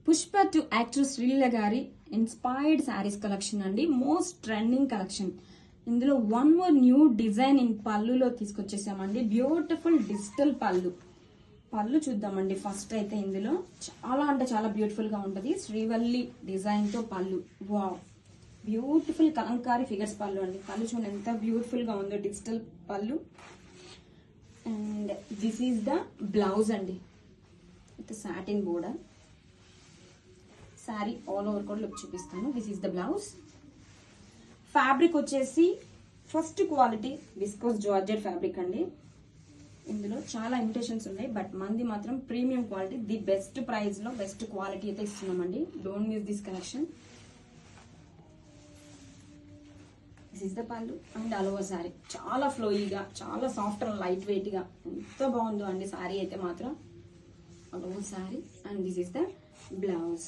Pushpa to actor Sreeleela గారి inspired saris collection అండి. Most trending collection. ఇందులో one more new design in పళ్ళులో తీసుకొచ్చేసామండి. బ్యూటిఫుల్ డిజిటల్ పళ్ళు చూద్దామండి. ఫస్ట్ అయితే ఇందులో చాలా అంటే చాలా బ్యూటిఫుల్ గా ఉంటది. శ్రీవల్లి డిజైన్ తో పళ్ళు. వావ్, బ్యూటిఫుల్ కలంకారీ ఫిగర్స్ పళ్ళు అండి. పళ్ళు చూడండి ఎంత బ్యూటిఫుల్ గా ఉందో, digital pallu. And this is the blouse అండి with satin border. Sari all over కూడా లుక్ చూపిస్తాను. This is the blouse. Fabric వచ్చేసి first quality viscose georgette fabric అండి. ఇందులో చాలా ఇమిటేషన్స్ ఉన్నాయి, బట్ మంది మాత్రం premium quality. The best price లో బెస్ట్ క్వాలిటీ అయితే ఇస్తున్నామండి. Don't miss this collection. This is the pallu and all over sari. చాలా ఫ్లోయీగా, చాలా సాఫ్ట్ అండ్ లైట్ వెయిట్ గా ఎంత బాగుందో అండి శారీ అయితే మాత్రం. All over sari and this is the blouse.